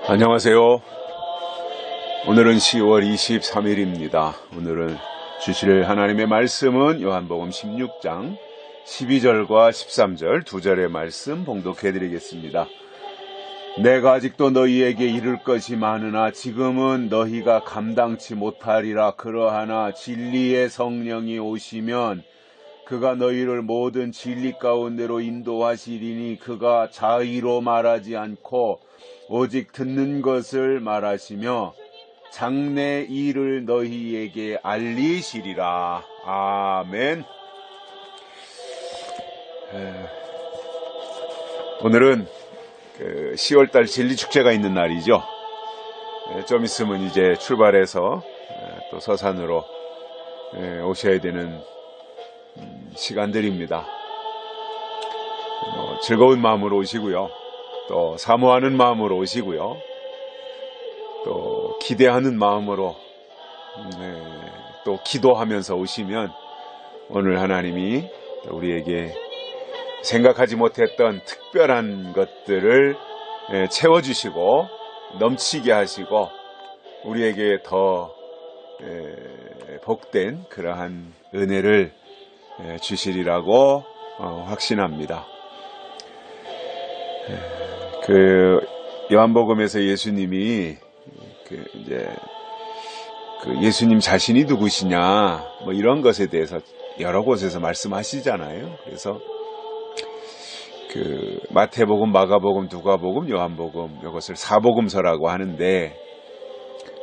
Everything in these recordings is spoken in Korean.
안녕하세요. 오늘은 10월 23일입니다. 오늘은 주실 하나님의 말씀은 요한복음 16장 12절과 13절 두 절의 말씀 봉독해 드리겠습니다. 내가 아직도 너희에게 이를 것이 많으나 지금은 너희가 감당치 못하리라. 그러하나 진리의 성령이 오시면 그가 너희를 모든 진리 가운데로 인도하시리니 그가 자의로 말하지 않고 오직 듣는 것을 말하시며 장래 일을 너희에게 알리시리라. 아멘. 오늘은 10월달 진리축제가 있는 날이죠. 좀 있으면 이제 출발해서 또 서산으로 오셔야 되는 시간들입니다. 즐거운 마음으로 오시고요. 또 사모하는 마음으로 오시고요. 또 기대하는 마음으로 또 기도하면서 오시면 오늘 하나님이 우리에게 생각하지 못했던 특별한 것들을 채워주시고 넘치게 하시고 우리에게 더 복된 그러한 은혜를 주시리라고 확신합니다. 요한복음에서 예수님이 예수님 자신이 누구시냐 뭐 이런 것에 대해서 여러 곳에서 말씀하시잖아요. 그래서 마태복음, 마가복음, 누가복음, 요한복음 이것을 사복음서라고 하는데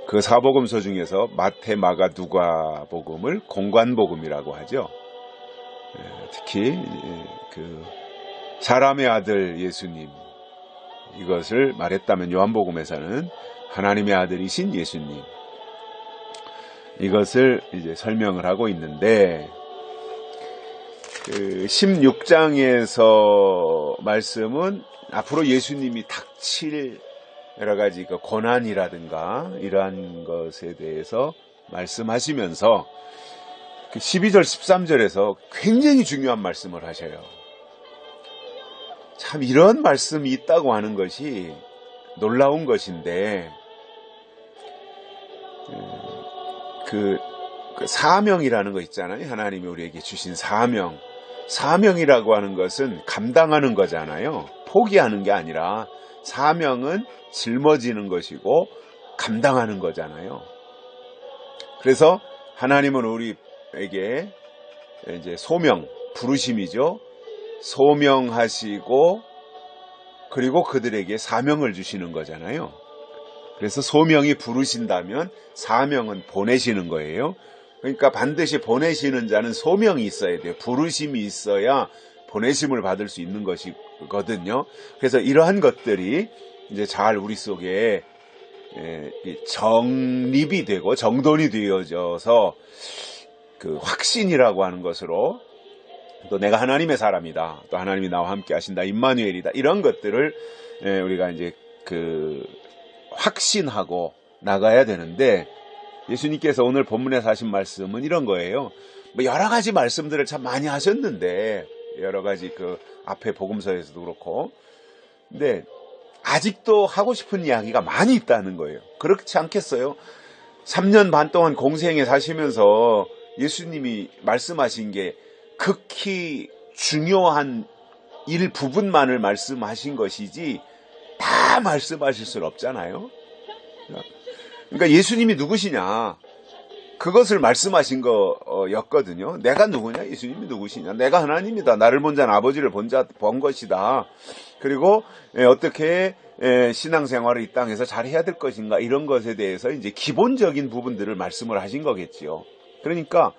그 사복음서 중에서 마태, 마가, 누가복음을 공관복음이라고 하죠. 특히 사람의 아들 예수님 이것을 말했다면 요한복음에서는 하나님의 아들이신 예수님 이것을 이제 설명을 하고 있는데 16장에서 말씀은 앞으로 예수님이 닥칠 여러 가지 고난이라든가 이러한 것에 대해서 말씀하시면서 12절 13절에서 굉장히 중요한 말씀을 하셔요. 참 이런 말씀이 있다고 하는 것이 놀라운 것인데 그 사명이라는 거 있잖아요. 하나님이 우리에게 주신 사명이라고 하는 것은 감당하는 거잖아요. 포기하는 게 아니라 사명은 짊어지는 것이고 감당하는 거잖아요. 그래서 하나님은 우리에게 이제 부르심이죠. 소명하시고 그리고 그들에게 사명을 주시는 거잖아요. 그래서 소명이 부르신다면 사명은 보내시는 거예요. 그러니까 반드시 보내시는 자는 소명이 있어야 돼요. 부르심이 있어야 보내심을 받을 수 있는 것이거든요. 그래서 이러한 것들이 이제 잘 우리 속에 정립이 되고 정돈이 되어져서 그 확신이라고 하는 것으로 또 내가 하나님의 사람이다. 또 하나님이 나와 함께 하신다. 임마누엘이다. 이런 것들을 우리가 이제 확신하고 나가야 되는데 예수님께서 오늘 본문에서 하신 말씀은 이런 거예요. 여러 가지 말씀들을 참 많이 하셨는데 여러 가지 앞에 복음서에서도 그렇고 근데 아직도 하고 싶은 이야기가 많이 있다는 거예요. 그렇지 않겠어요? 3년 반 동안 공생에 사시면서 예수님이 말씀하신 게 극히 중요한 일부분만을 말씀하신 것이지 다 말씀하실 수는 없잖아요. 그러니까 예수님이 누구시냐 그것을 말씀하신 거였거든요. 내가 누구냐? 예수님이 누구시냐? 내가 하나님이다. 나를 본 자는 아버지를 본 것이다. 그리고 어떻게 신앙생활을 이 땅에서 잘 해야 될 것인가 이런 것에 대해서 이제 기본적인 부분들을 말씀을 하신 거겠지요. 그러니까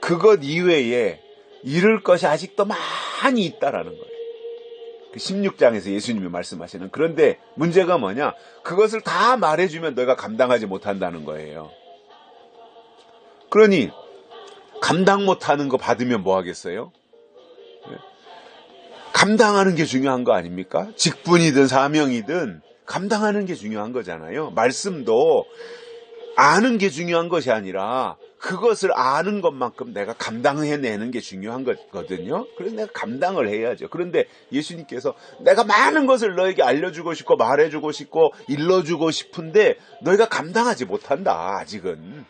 그것 이외에 이룰 것이 아직도 많이 있다라는 거예요. 16장에서 예수님이 말씀하시는. 그런데 문제가 뭐냐? 그것을 다 말해주면 너희가 감당하지 못한다는 거예요. 그러니 감당 못하는 거 받으면 뭐 하겠어요? 감당하는 게 중요한 거 아닙니까? 직분이든 사명이든 감당하는 게 중요한 거잖아요. 말씀도 아는 게 중요한 것이 아니라 그것을 아는 것만큼 내가 감당해내는 게 중요한 거거든요. 그래서 내가 감당을 해야죠. 그런데 예수님께서 내가 많은 것을 너에게 알려주고 싶고 말해주고 싶고 일러주고 싶은데 너희가 감당하지 못한다. 아직은.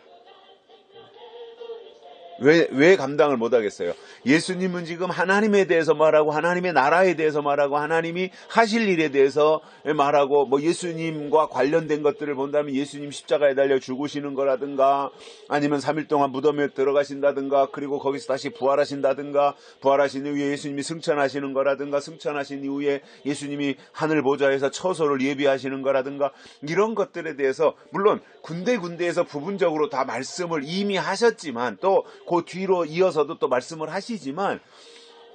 왜 감당을 못하겠어요? 예수님은 지금 하나님에 대해서 말하고 하나님의 나라에 대해서 말하고 하나님이 하실 일에 대해서 말하고 뭐 예수님과 관련된 것들을 본다면 예수님 십자가에 달려 죽으시는 거라든가 아니면 3일 동안 무덤에 들어가신다든가 그리고 거기서 다시 부활하신다든가 부활하신 이후에 예수님이 승천하시는 거라든가 승천하신 이후에 예수님이 하늘 보좌에서 처소를 예비하시는 거라든가 이런 것들에 대해서 물론 군데군데에서 부분적으로 다 말씀을 이미 하셨지만 또 그 뒤로 이어서도 또 말씀을 하시지만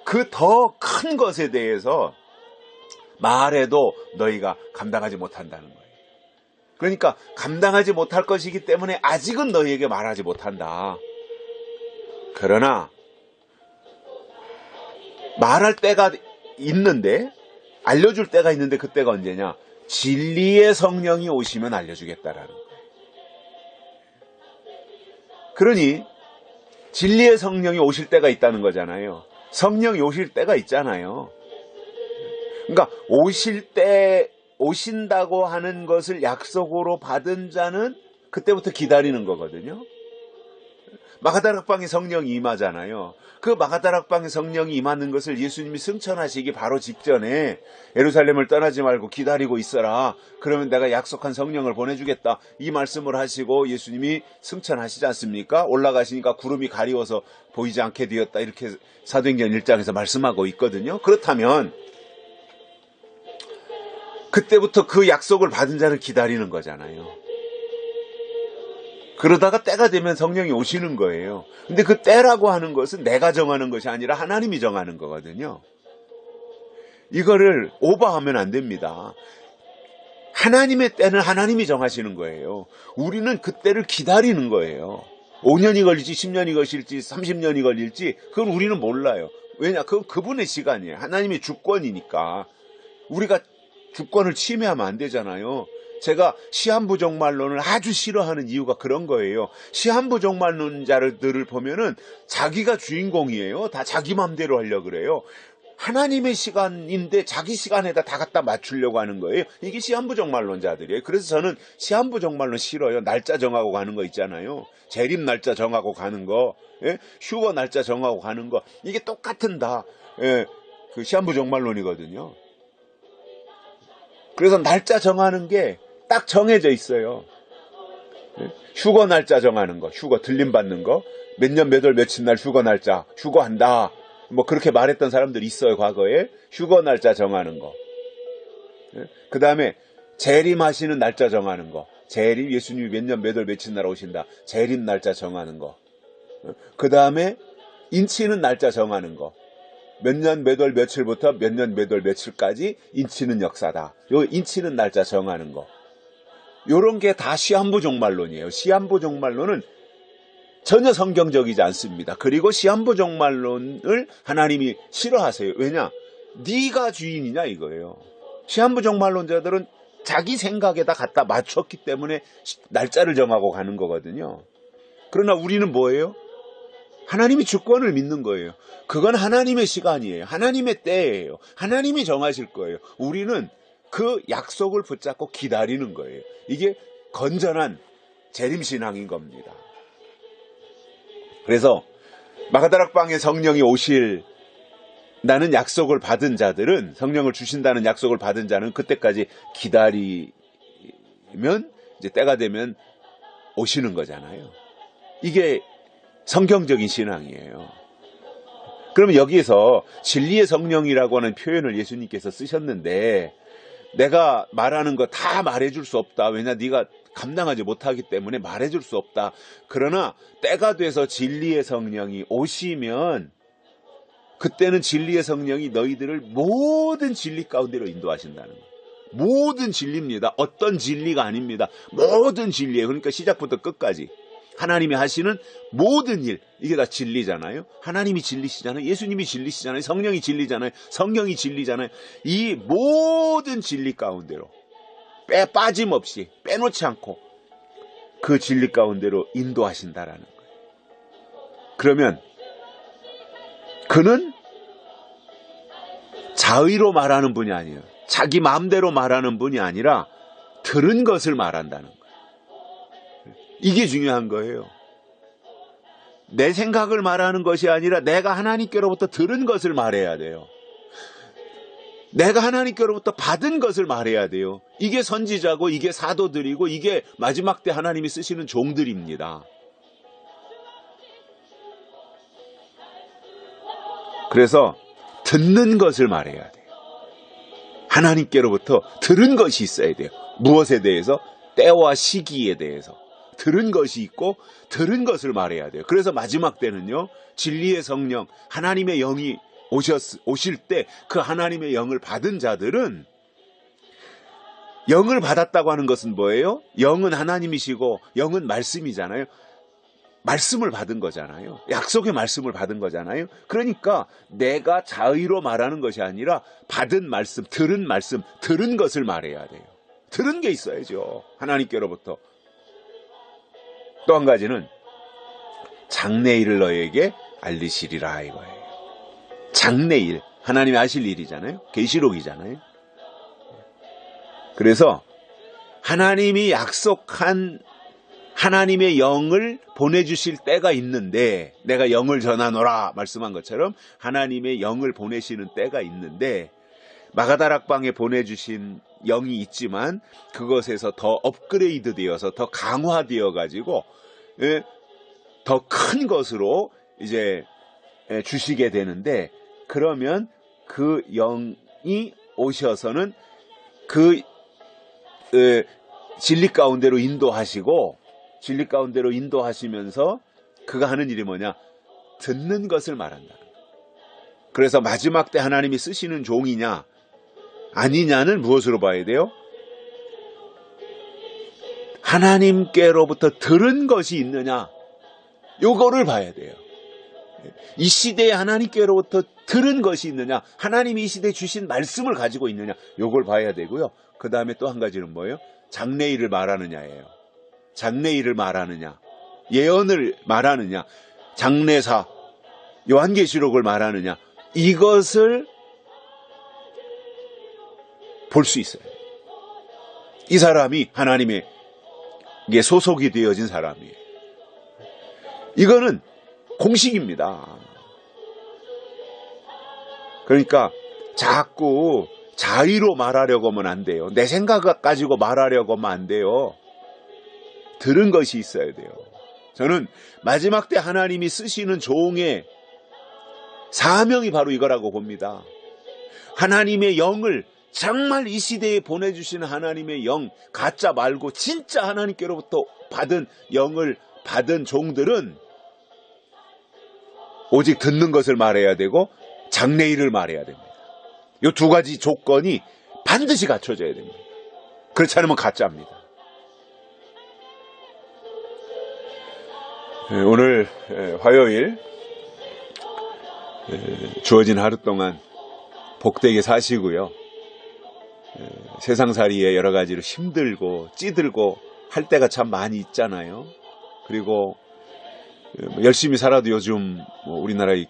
그 더 큰 것에 대해서 말해도 너희가 감당하지 못한다는 거예요. 그러니까 감당하지 못할 것이기 때문에 아직은 너희에게 말하지 못한다. 그러나 말할 때가 있는데 알려줄 때가 있는데 그때가 언제냐? 진리의 성령이 오시면 알려주겠다라는 거예요. 그러니 진리의 성령이 오실 때가 있다는 거잖아요. 성령이 오실 때가 있잖아요. 그러니까 오신다고 하는 것을 약속으로 받은 자는 그때부터 기다리는 거거든요. 마가다락방에 성령이 임하잖아요. 그 마가다락방에 성령이 임하는 것을 예수님이 승천하시기 바로 직전에 예루살렘을 떠나지 말고 기다리고 있어라. 그러면 내가 약속한 성령을 보내주겠다. 이 말씀을 하시고 예수님이 승천하시지 않습니까? 올라가시니까 구름이 가리워서 보이지 않게 되었다. 이렇게 사도행전 1장에서 말씀하고 있거든요. 그렇다면 그때부터 그 약속을 받은 자는 기다리는 거잖아요. 그러다가 때가 되면 성령이 오시는 거예요. 근데 그 때라고 하는 것은 내가 정하는 것이 아니라 하나님이 정하는 거거든요. 이거를 오버하면 안 됩니다. 하나님의 때는 하나님이 정하시는 거예요. 우리는 그 때를 기다리는 거예요. 5년이 걸릴지 10년이 걸릴지 30년이 걸릴지 그건 우리는 몰라요. 왜냐? 그건 그분의 시간이에요. 하나님의 주권이니까. 우리가 주권을 침해하면 안 되잖아요. 제가 시한부 종말론을 아주 싫어하는 이유가 그런 거예요. 시한부 종말론자들을 보면은 자기가 주인공이에요. 다 자기 맘대로 하려고 그래요. 하나님의 시간인데 자기 시간에다 다 갖다 맞추려고 하는 거예요. 이게 시한부 종말론자들이에요. 그래서 저는 시한부 종말론 싫어요. 날짜 정하고 가는 거 있잖아요. 재림 날짜 정하고 가는 거, 예? 휴거 날짜 정하고 가는 거 이게 똑같은 다 그 시한부 종말론이거든요. 그래서 날짜 정하는 게 딱 정해져 있어요. 휴거 날짜 정하는 거, 휴거 들림 받는 거, 몇 년 몇 월 며칠 날 휴거 날짜, 휴거한다. 뭐 그렇게 말했던 사람들이 있어요, 과거에. 휴거 날짜 정하는 거. 그 다음에 재림하시는 날짜 정하는 거. 재림, 예수님이 몇 년 몇 월 며칠 날 오신다. 재림 날짜 정하는 거. 그 다음에 인치는 날짜 정하는 거. 몇 년 몇 월 며칠부터 몇 년 몇 월 며칠까지 인치는 역사다. 요 인치는 날짜 정하는 거. 요런 게 다 시한부 종말론이에요. 시한부 종말론은 전혀 성경적이지 않습니다. 그리고 시한부 종말론을 하나님이 싫어하세요. 왜냐? 네가 주인이냐 이거예요. 시한부 종말론자들은 자기 생각에다 갖다 맞췄기 때문에 날짜를 정하고 가는 거거든요. 그러나 우리는 뭐예요? 하나님이 주권을 믿는 거예요. 그건 하나님의 시간이에요. 하나님의 때예요. 하나님이 정하실 거예요. 우리는 그 약속을 붙잡고 기다리는 거예요. 이게 건전한 재림신앙인 겁니다. 그래서 마가다락방에 성령이 오실다는 약속을 받은 자들은, 성령을 주신다는 약속을 받은 자는 그때까지 기다리면 이제 때가 되면 오시는 거잖아요. 이게 성경적인 신앙이에요. 그러면 여기에서 진리의 성령이라고 하는 표현을 예수님께서 쓰셨는데, 내가 말하는 거 다 말해줄 수 없다. 왜냐? 네가 감당하지 못하기 때문에 말해줄 수 없다. 그러나 때가 돼서 진리의 성령이 오시면 그때는 진리의 성령이 너희들을 모든 진리 가운데로 인도하신다는 거예요. 모든 진리입니다. 어떤 진리가 아닙니다. 모든 진리예요. 그러니까 시작부터 끝까지 하나님이 하시는 모든 일, 이게 다 진리잖아요. 하나님이 진리시잖아요. 예수님이 진리시잖아요. 성령이 진리잖아요. 성령이 진리잖아요. 이 모든 진리 가운데로 빠짐없이 빼놓지 않고 그 진리 가운데로 인도하신다라는 거예요. 그러면 그는 자의로 말하는 분이 아니에요. 자기 마음대로 말하는 분이 아니라 들은 것을 말한다는 거예요. 이게 중요한 거예요. 내 생각을 말하는 것이 아니라 내가 하나님께로부터 들은 것을 말해야 돼요. 내가 하나님께로부터 받은 것을 말해야 돼요. 이게 선지자고 이게 사도들이고 이게 마지막 때 하나님이 쓰시는 종들입니다. 그래서 듣는 것을 말해야 돼요. 하나님께로부터 들은 것이 있어야 돼요. 무엇에 대해서? 때와 시기에 대해서 들은 것이 있고 들은 것을 말해야 돼요. 그래서 마지막 때는요, 진리의 성령, 하나님의 영이 오실 때 그 하나님의 영을 받은 자들은, 영을 받았다고 하는 것은 뭐예요? 영은 하나님이시고 영은 말씀이잖아요. 말씀을 받은 거잖아요. 약속의 말씀을 받은 거잖아요. 그러니까 내가 자의로 말하는 것이 아니라 받은 말씀, 들은 것을 말해야 돼요. 들은 게 있어야죠. 하나님께로부터. 또 한 가지는 장래일을 너에게 알리시리라 이거예요. 장래일, 하나님이 하실 일이잖아요. 계시록이잖아요. 그래서 하나님이 약속한 하나님의 영을 보내주실 때가 있는데, 내가 영을 전하노라 말씀한 것처럼 하나님의 영을 보내시는 때가 있는데, 마가다락방에 보내주신 영이 있지만 그것에서 더 업그레이드 되어서 더 강화되어 가지고 더 큰 것으로 이제 주시게 되는데, 그러면 그 영이 오셔서는 그 진리 가운데로 인도하시고, 진리 가운데로 인도하시면서 그가 하는 일이 뭐냐? 듣는 것을 말한다. 그래서 마지막 때 하나님이 쓰시는 종이냐 아니냐는 무엇으로 봐야 돼요? 하나님께로부터 들은 것이 있느냐, 요거를 봐야 돼요. 이 시대에 하나님께로부터 들은 것이 있느냐, 하나님이 이 시대에 주신 말씀을 가지고 있느냐, 요걸 봐야 되고요. 그 다음에 또 한 가지는 뭐예요? 장래일을 말하느냐예요. 장래일을 말하느냐, 예언을 말하느냐, 장래사, 요한계시록을 말하느냐, 이것을 볼 수 있어요. 이 사람이 하나님의 소속이 되어진 사람이에요. 이거는 공식입니다. 그러니까 자꾸 자의로 말하려고 하면 안 돼요. 내 생각 가지고 말하려고 하면 안 돼요. 들은 것이 있어야 돼요. 저는 마지막 때 하나님이 쓰시는 종의 사명이 바로 이거라고 봅니다. 하나님의 영을, 정말 이 시대에 보내주시는 하나님의 영, 가짜 말고 진짜 하나님께로부터 받은 영을 받은 종들은 오직 듣는 것을 말해야 되고 장래일을 말해야 됩니다. 이 두 가지 조건이 반드시 갖춰져야 됩니다. 그렇지 않으면 가짜입니다. 오늘 화요일 주어진 하루 동안 복되게 사시고요. 세상살이에 여러 가지로 힘들고 찌들고 할 때가 참 많이 있잖아요. 그리고 열심히 살아도 요즘 우리나라의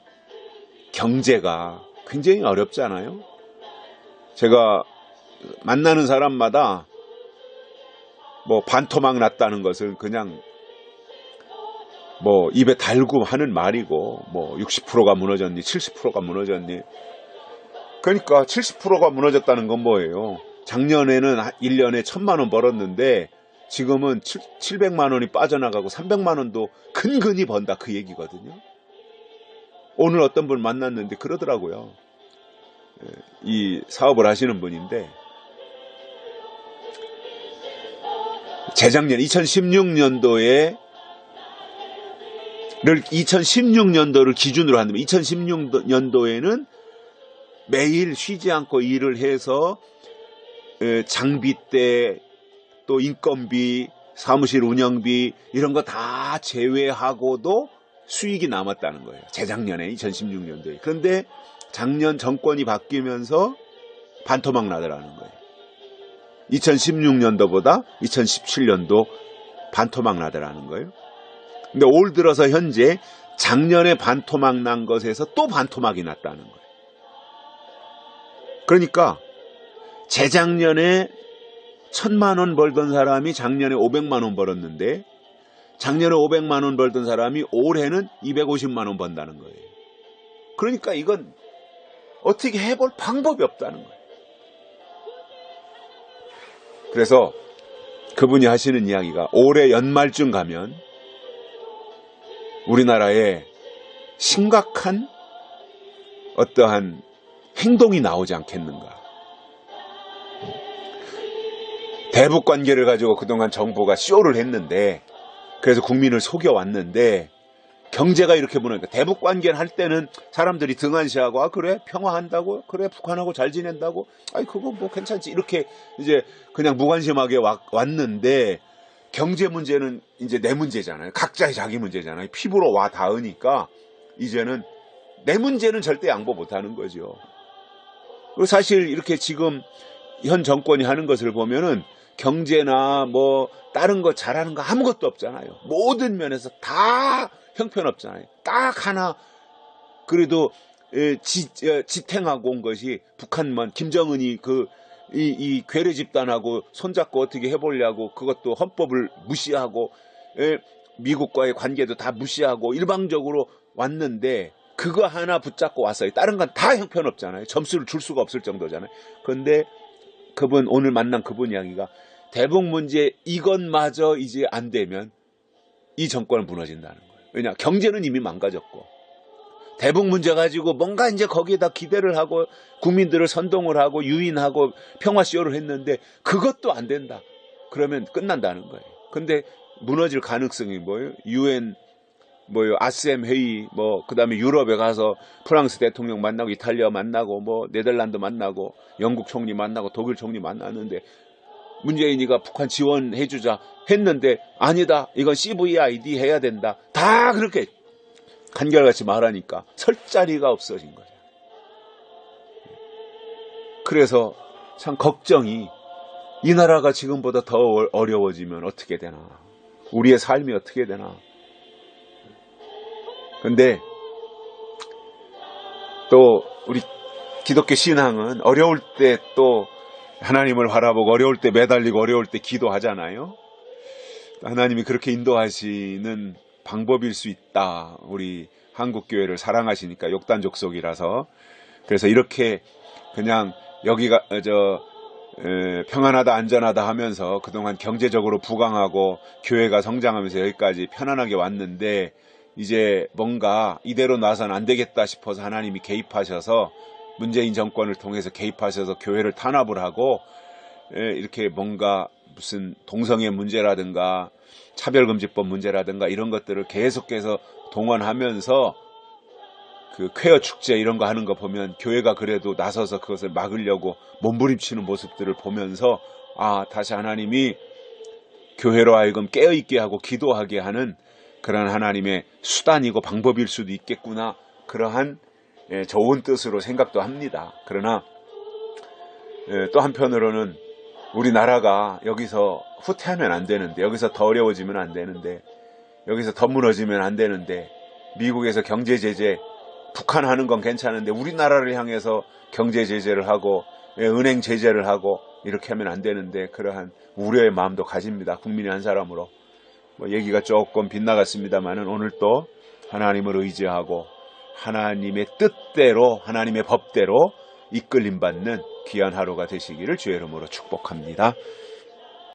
경제가 굉장히 어렵잖아요. 제가 만나는 사람마다 반토막 났다는 것을 그냥 입에 달고 하는 말이고, 60%가 무너졌니, 70%가 무너졌니. 그러니까 70%가 무너졌다는 건 뭐예요? 작년에는 1년에 1,000만 원 벌었는데 지금은 700만 원이 빠져나가고 300만 원도 근근히 번다, 그 얘기거든요. 오늘 어떤 분 만났는데 그러더라고요. 이 사업을 하시는 분인데, 재작년 2016년도를 기준으로 한다면 2016년도에는 매일 쉬지 않고 일을 해서 장비대, 또 인건비, 사무실 운영비 이런 거 다 제외하고도 수익이 남았다는 거예요. 재작년에 2016년도에. 그런데 작년 정권이 바뀌면서 반토막 나더라는 거예요. 2016년도보다 2017년도 반토막 나더라는 거예요. 근데 올 들어서 현재 작년에 반토막 난 것에서 또 반토막이 났다는 거예요. 그러니까 재작년에 1,000만 원 벌던 사람이 작년에 500만 원 벌었는데 작년에 500만 원 벌던 사람이 올해는 250만 원 번다는 거예요. 그러니까 이건 어떻게 해볼 방법이 없다는 거예요. 그래서 그분이 하시는 이야기가 올해 연말쯤 가면 우리나라에 심각한 어떠한 행동이 나오지 않겠는가. 대북 관계를 가지고 그동안 정부가 쇼를 했는데 그래서 국민을 속여왔는데 경제가 이렇게 무너니까 대북 관계를 할 때는 사람들이 등한시하고 그래 평화한다고 그래 북한하고 잘 지낸다고 그거 뭐 괜찮지 이렇게 이제 그냥 무관심하게 왔는데 경제 문제는 이제 내 문제잖아요. 각자의 자기 문제잖아요. 피부로 와 닿으니까 이제는 내 문제는 절대 양보 못하는 거죠. 그리고 사실 이렇게 지금 현 정권이 하는 것을 보면은 경제나 뭐 다른 거 잘하는 거 아무것도 없잖아요. 모든 면에서 다 형편없잖아요. 딱 하나 그래도 지탱하고 온 것이 북한만 김정은이 이 괴뢰 집단하고 손잡고 어떻게 해보려고 그것도 헌법을 무시하고 미국과의 관계도 다 무시하고 일방적으로 왔는데 그거 하나 붙잡고 왔어요. 다른 건 다 형편없잖아요. 점수를 줄 수가 없을 정도잖아요. 그런데 오늘 만난 그분 이야기가 대북 문제 이것마저 이제 안 되면 이 정권은 무너진다는 거예요. 왜냐 경제는 이미 망가졌고 대북 문제 가지고 뭔가 이제 거기에다 기대를 하고 국민들을 선동을 하고 유인하고 평화쇼를 했는데 그것도 안 된다. 그러면 끝난다는 거예요. 근데 무너질 가능성이 뭐예요? UN 아셈 회의 그다음에 유럽에 가서 프랑스 대통령 만나고 이탈리아 만나고 네덜란드 만나고 영국 총리 만나고 독일 총리 만났는데 문재인이가 북한 지원해주자 했는데 아니다. 이건 CVID 해야 된다. 다 그렇게 한결같이 말하니까 설 자리가 없어진 거죠. 그래서 참 걱정이 이 나라가 지금보다 더 어려워지면 어떻게 되나. 우리의 삶이 어떻게 되나. 근데 또 우리 기독교 신앙은 어려울 때 또 하나님을 바라보고 어려울 때 매달리고 어려울 때 기도하잖아요. 하나님이 그렇게 인도하시는 방법일 수 있다. 우리 한국교회를 사랑하시니까 욕단족속이라서. 그래서 이렇게 그냥 여기가 평안하다 안전하다 하면서 그동안 경제적으로 부강하고 교회가 성장하면서 여기까지 편안하게 왔는데 이제 뭔가 이대로 놔서는 안 되겠다 싶어서 하나님이 개입하셔서 문재인 정권을 통해서 개입하셔서 교회를 탄압을 하고 이렇게 뭔가 무슨 동성애 문제라든가 차별금지법 문제라든가 이런 것들을 계속해서 동원하면서 그 쾌어 축제 이런 거 하는 거 보면 교회가 그래도 나서서 그것을 막으려고 몸부림치는 모습들을 보면서 다시 하나님이 교회로 하여금 깨어있게 하고 기도하게 하는 그런 하나님의 수단이고 방법일 수도 있겠구나. 그러한 좋은 뜻으로 생각도 합니다. 그러나 또 한편으로는 우리나라가 여기서 후퇴하면 안 되는데 여기서 더 어려워지면 안 되는데 여기서 더 무너지면 안 되는데 미국에서 경제 제재 북한 하는 건 괜찮은데 우리나라를 향해서 경제 제재를 하고 은행 제재를 하고 이렇게 하면 안 되는데 그러한 우려의 마음도 가집니다. 국민의 한 사람으로. 얘기가 조금 빗나갔습니다만은 오늘 또 하나님을 의지하고 하나님의 뜻대로 하나님의 법대로 이끌림 받는 귀한 하루가 되시기를 주의 이름으로 축복합니다.